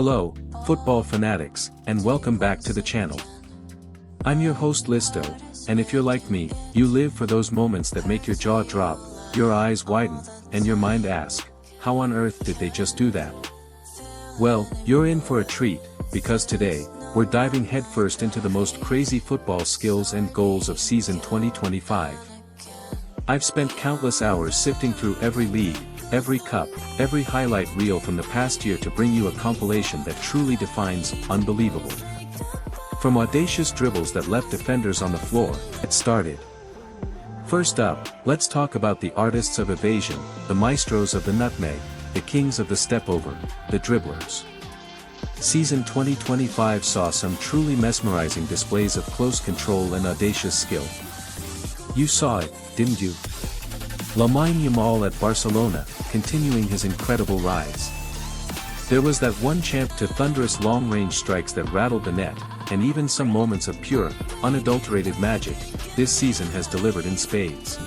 Hello, football fanatics, and welcome back to the channel. I'm your host Listo, and if you're like me, you live for those moments that make your jaw drop, your eyes widen, and your mind ask, how on earth did they just do that? Well, you're in for a treat, because today, we're diving headfirst into the most crazy football skills and goals of season 2025. I've spent countless hours sifting through every league, every cup, every highlight reel from the past year to bring you a compilation that truly defines unbelievable. From audacious dribbles that left defenders on the floor, it started. First up, let's talk about the artists of evasion, the maestros of the nutmeg, the kings of the step-over, the dribblers. Season 2025 saw some truly mesmerizing displays of close control and audacious skill. You saw it, didn't you? Lamine Yamal at Barcelona, continuing his incredible rise. There was that one champ to thunderous long-range strikes that rattled the net, and even some moments of pure, unadulterated magic, this season has delivered in spades.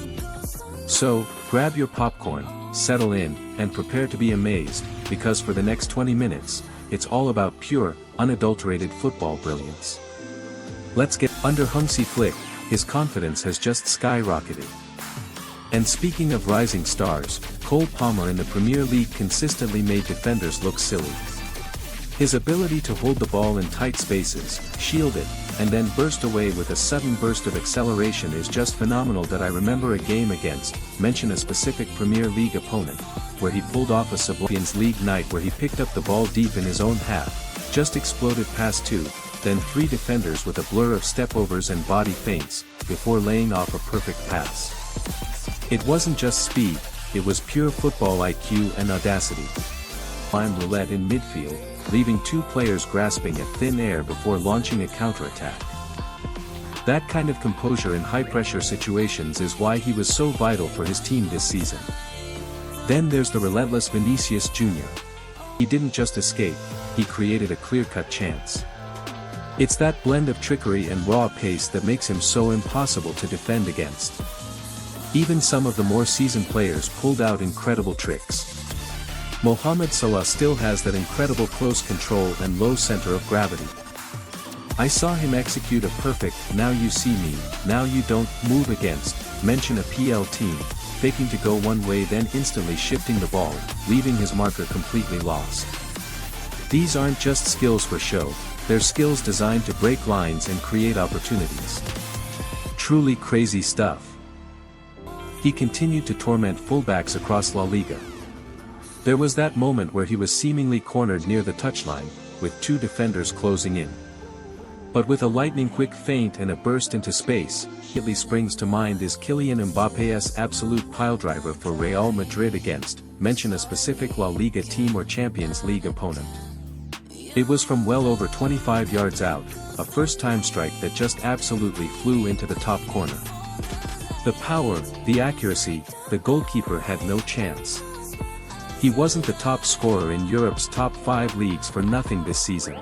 So, grab your popcorn, settle in, and prepare to be amazed, because for the next 20 minutes, it's all about pure, unadulterated football brilliance. Let's get under Hansi Flick, his confidence has just skyrocketed. And speaking of rising stars, Cole Palmer in the Premier League consistently made defenders look silly. His ability to hold the ball in tight spaces, shield it, and then burst away with a sudden burst of acceleration is just phenomenal. That I remember a game against, mention a specific Premier League opponent, where he pulled off a Champions League night where he picked up the ball deep in his own half, just exploded past two, then three defenders with a blur of step-overs and body feints, before laying off a perfect pass. It wasn't just speed, it was pure football IQ and audacity. Fine roulette in midfield, leaving two players grasping at thin air before launching a counterattack. That kind of composure in high-pressure situations is why he was so vital for his team this season. Then there's the relentless Vinicius Jr. He didn't just escape, he created a clear-cut chance. It's that blend of trickery and raw pace that makes him so impossible to defend against. Even some of the more seasoned players pulled out incredible tricks. Mohamed Salah still has that incredible close control and low center of gravity. I saw him execute a perfect "now you see me, now you don't" move against, mention a PL team, faking to go one way then instantly shifting the ball, leaving his marker completely lost. These aren't just skills for show, they're skills designed to break lines and create opportunities. Truly crazy stuff. He continued to torment fullbacks across La Liga. There was that moment where he was seemingly cornered near the touchline, with two defenders closing in. But with a lightning-quick feint and a burst into space, immediately springs to mind is Kylian Mbappe's absolute piledriver for Real Madrid against, mention a specific La Liga team or Champions League opponent. It was from well over 25 yards out, a first-time strike that just absolutely flew into the top corner. The power, the accuracy, the goalkeeper had no chance. He wasn't the top scorer in Europe's top 5 leagues for nothing this season.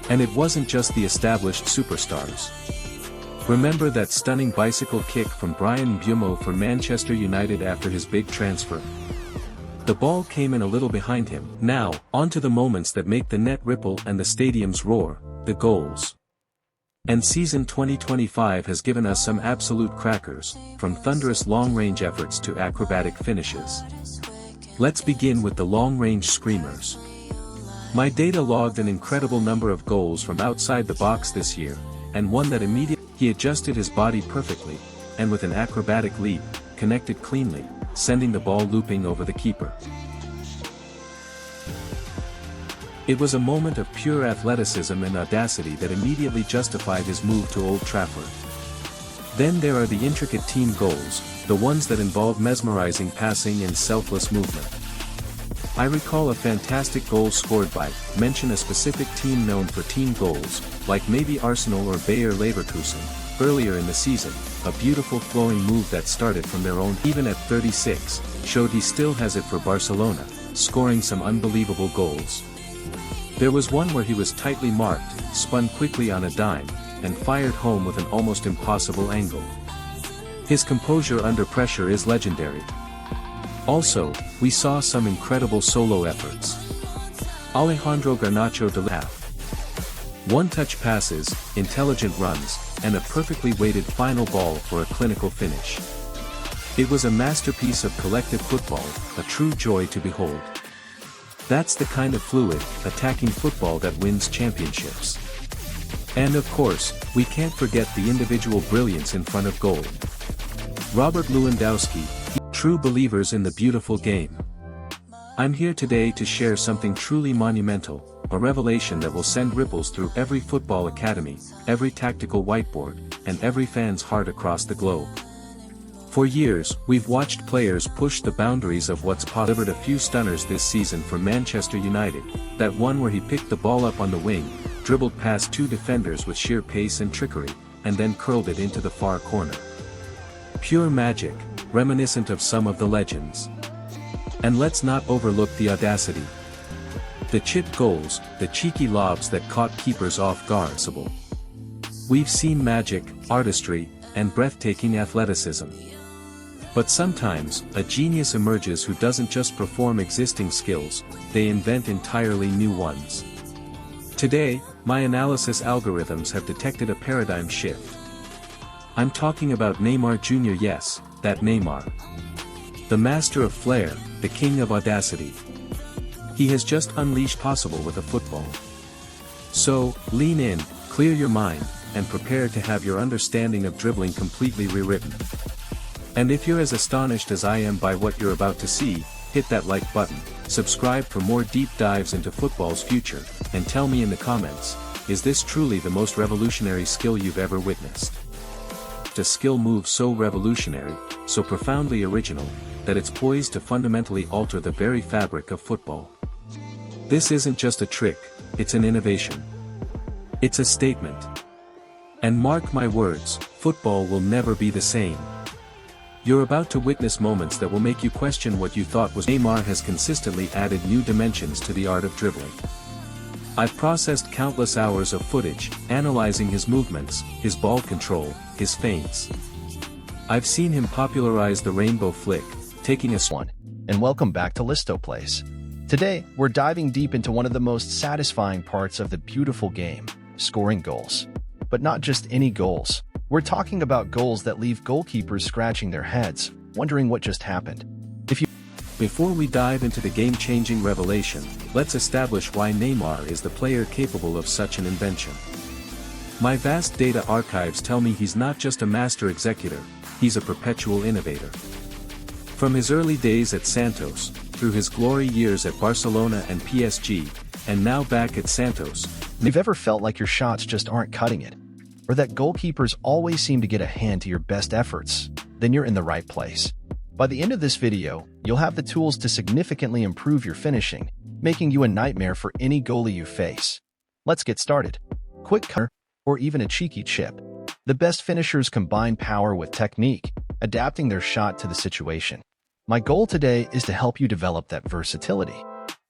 And it wasn't just the established superstars. Remember that stunning bicycle kick from Bryan Mbeumo for Manchester United after his big transfer? The ball came in a little behind him. Now, on to the moments that make the net ripple and the stadiums roar, the goals. And season 2025 has given us some absolute crackers, from thunderous long-range efforts to acrobatic finishes. Let's begin with the long-range screamers. My data logged an incredible number of goals from outside the box this year, and one that immediately he adjusted his body perfectly, and with an acrobatic leap, connected cleanly, sending the ball looping over the keeper. It was a moment of pure athleticism and audacity that immediately justified his move to Old Trafford. Then there are the intricate team goals, the ones that involve mesmerizing passing and selfless movement. I recall a fantastic goal scored by, mention a specific team known for team goals, like maybe Arsenal or Bayer Leverkusen, earlier in the season, a beautiful flowing move that started from their own, even at 36, showed he still has it for Barcelona, scoring some unbelievable goals. There was one where he was tightly marked, spun quickly on a dime, and fired home with an almost impossible angle. His composure under pressure is legendary. Also, we saw some incredible solo efforts. Alejandro Garnacho de half. One-touch passes, intelligent runs, and a perfectly weighted final ball for a clinical finish. It was a masterpiece of collective football, a true joy to behold. That's the kind of fluid, attacking football that wins championships. And of course, we can't forget the individual brilliance in front of goal. Robert Lewandowski, true believers in the beautiful game. I'm here today to share something truly monumental, a revelation that will send ripples through every football academy, every tactical whiteboard, and every fan's heart across the globe. For years, we've watched players push the boundaries of what's possible. Delivered a few stunners this season for Manchester United, that one where he picked the ball up on the wing, dribbled past two defenders with sheer pace and trickery, and then curled it into the far corner. Pure magic, reminiscent of some of the legends. And let's not overlook the audacity. The chipped goals, the cheeky lobs that caught keepers off guard. We've seen magic, artistry, and breathtaking athleticism. But sometimes, a genius emerges who doesn't just perform existing skills, they invent entirely new ones. Today, my analysis algorithms have detected a paradigm shift. I'm talking about Neymar Jr. Yes, that Neymar. The master of flair, the king of audacity. He has just unleashed possible with a football. So, lean in, clear your mind, and prepare to have your understanding of dribbling completely rewritten. And if you're as astonished as I am by what you're about to see, hit that like button, subscribe for more deep dives into football's future, and tell me in the comments, is this truly the most revolutionary skill you've ever witnessed? A skill move so revolutionary, so profoundly original, that it's poised to fundamentally alter the very fabric of football. This isn't just a trick, it's an innovation. It's a statement. And mark my words, football will never be the same. You're about to witness moments that will make you question what you thought was. Neymar has consistently added new dimensions to the art of dribbling. I've processed countless hours of footage, analyzing his movements, his ball control, his feints. I've seen him popularize the rainbow flick, taking a one. And welcome back to Listo Plays. Today, we're diving deep into one of the most satisfying parts of the beautiful game, scoring goals. But not just any goals. We're talking about goals that leave goalkeepers scratching their heads, wondering what just happened. Before we dive into the game-changing revelation, let's establish why Neymar is the player capable of such an invention. My vast data archives tell me he's not just a master executor, he's a perpetual innovator. From his early days at Santos, through his glory years at Barcelona and PSG, and now back at Santos. You've ever felt like your shots just aren't cutting it? Or that goalkeepers always seem to get a hand to your best efforts? Then you're in the right place. By the end of this video, you'll have the tools to significantly improve your finishing, making you a nightmare for any goalie you face. Let's get started. Quick cut, or even a cheeky chip. The best finishers combine power with technique, adapting their shot to the situation. My goal today is to help you develop that versatility.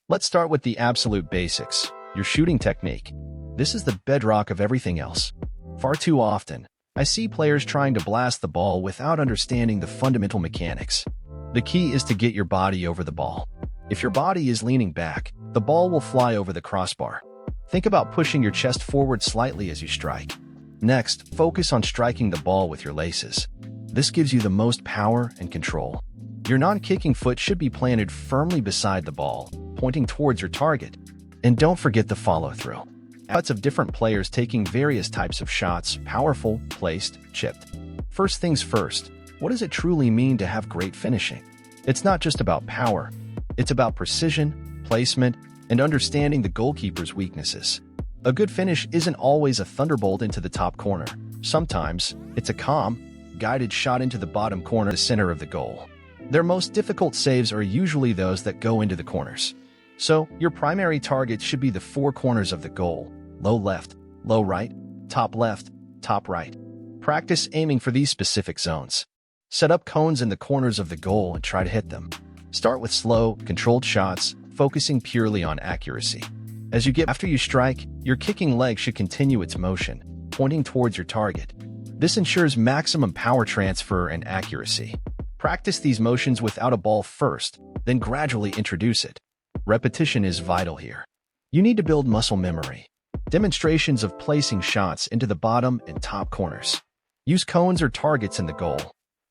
Let's start with the absolute basics, your shooting technique. This is the bedrock of everything else. Far too often, I see players trying to blast the ball without understanding the fundamental mechanics. The key is to get your body over the ball. If your body is leaning back, the ball will fly over the crossbar. Think about pushing your chest forward slightly as you strike. Next, focus on striking the ball with your laces. This gives you the most power and control. Your non-kicking foot should be planted firmly beside the ball, pointing towards your target. And don't forget the follow-through. Lots of different players taking various types of shots, powerful, placed, chipped. First things first, what does it truly mean to have great finishing? It's not just about power. It's about precision, placement, and understanding the goalkeeper's weaknesses. A good finish isn't always a thunderbolt into the top corner. Sometimes, it's a calm, guided shot into the bottom corner, the center of the goal. Their most difficult saves are usually those that go into the corners. So, your primary target should be the four corners of the goal: low left, low right, top right. Practice aiming for these specific zones. Set up cones in the corners of the goal and try to hit them. Start with slow, controlled shots, focusing purely on accuracy. After you strike, your kicking leg should continue its motion, pointing towards your target. This ensures maximum power transfer and accuracy. Practice these motions without a ball first, then gradually introduce it. Repetition is vital here. You need to build muscle memory. Demonstrations of placing shots into the bottom and top corners. Use cones or targets in the goal.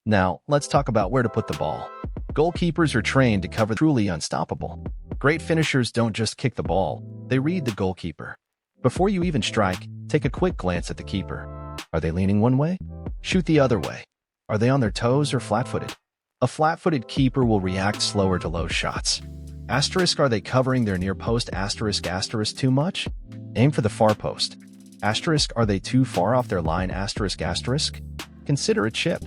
Now, let's talk about where to put the ball. Goalkeepers are trained to cover truly unstoppable. Great finishers don't just kick the ball, they read the goalkeeper. Before you even strike, take a quick glance at the keeper. Are they leaning one way? Shoot the other way. Are they on their toes or flat-footed? A flat-footed keeper will react slower to low shots. Asterisk, are they covering their near post? Asterisk, asterisk, too much? Aim for the far post. Asterisk, are they too far off their line? Asterisk, asterisk. Consider a chip.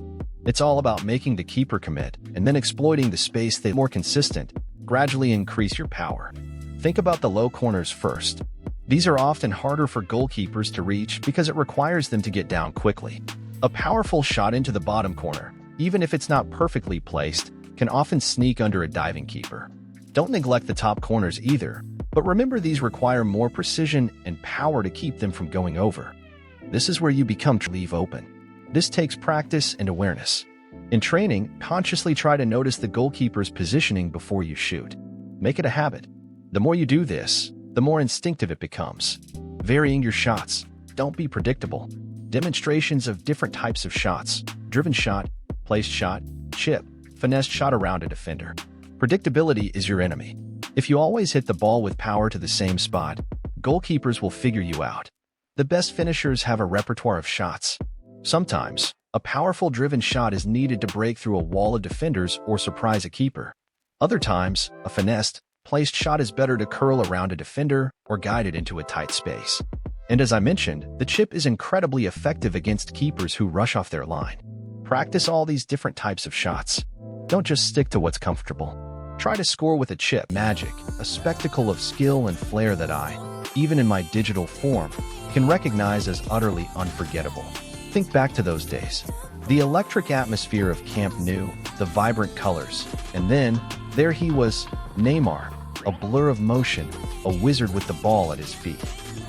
It's all about making the keeper commit and then exploiting the space that more consistent, gradually increase your power. Think about the low corners first. These are often harder for goalkeepers to reach because it requires them to get down quickly. A powerful shot into the bottom corner, even if it's not perfectly placed, can often sneak under a diving keeper. Don't neglect the top corners either, but remember these require more precision and power to keep them from going over. This is where you become leave open. This takes practice and awareness. In training, consciously try to notice the goalkeeper's positioning before you shoot. Make it a habit. The more you do this, the more instinctive it becomes. Varying your shots. Don't be predictable. Demonstrations of different types of shots: driven shot, placed shot, chip, finesse shot around a defender. Predictability is your enemy. If you always hit the ball with power to the same spot, goalkeepers will figure you out. The best finishers have a repertoire of shots. Sometimes, a powerful driven shot is needed to break through a wall of defenders or surprise a keeper. Other times, a finessed, placed shot is better to curl around a defender or guide it into a tight space. And as I mentioned, the chip is incredibly effective against keepers who rush off their line. Practice all these different types of shots. Don't just stick to what's comfortable. Try to score with a chip. Magic, a spectacle of skill and flair that I, even in my digital form, can recognize as utterly unforgettable. Think back to those days. The electric atmosphere of Camp Nou, the vibrant colors, and then there he was, Neymar, a blur of motion, a wizard with the ball at his feet.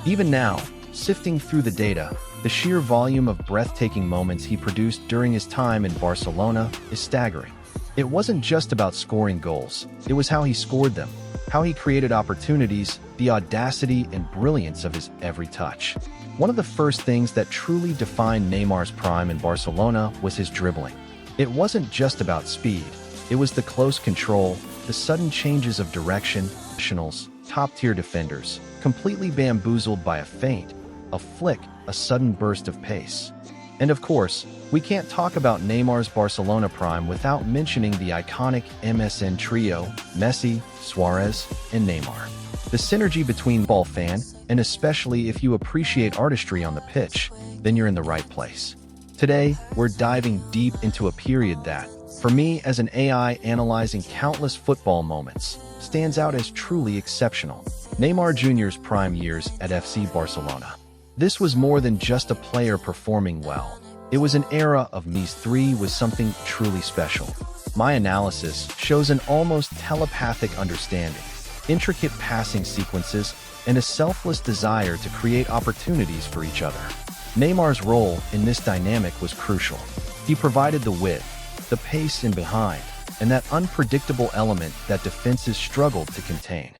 Even now, sifting through the data, the sheer volume of breathtaking moments he produced during his time in Barcelona is staggering. It wasn't just about scoring goals, it was how he scored them, how he created opportunities, the audacity and brilliance of his every touch. One of the first things that truly defined Neymar's prime in Barcelona was his dribbling. It wasn't just about speed, it was the close control, the sudden changes of direction, professionals, top-tier defenders, completely bamboozled by a feint, a flick, a sudden burst of pace. And of course, we can't talk about Neymar's Barcelona prime without mentioning the iconic MSN trio, Messi, Suarez, and Neymar. The synergy between ball fan, and especially if you appreciate artistry on the pitch, then you're in the right place. Today, we're diving deep into a period that, for me as an AI analyzing countless football moments, stands out as truly exceptional. Neymar Jr.'s prime years at FC Barcelona. This was more than just a player performing well. It was an era of Messi 3 was something truly special. My analysis shows an almost telepathic understanding, intricate passing sequences, and a selfless desire to create opportunities for each other. Neymar's role in this dynamic was crucial. He provided the width, the pace in behind, and that unpredictable element that defenses struggled to contain.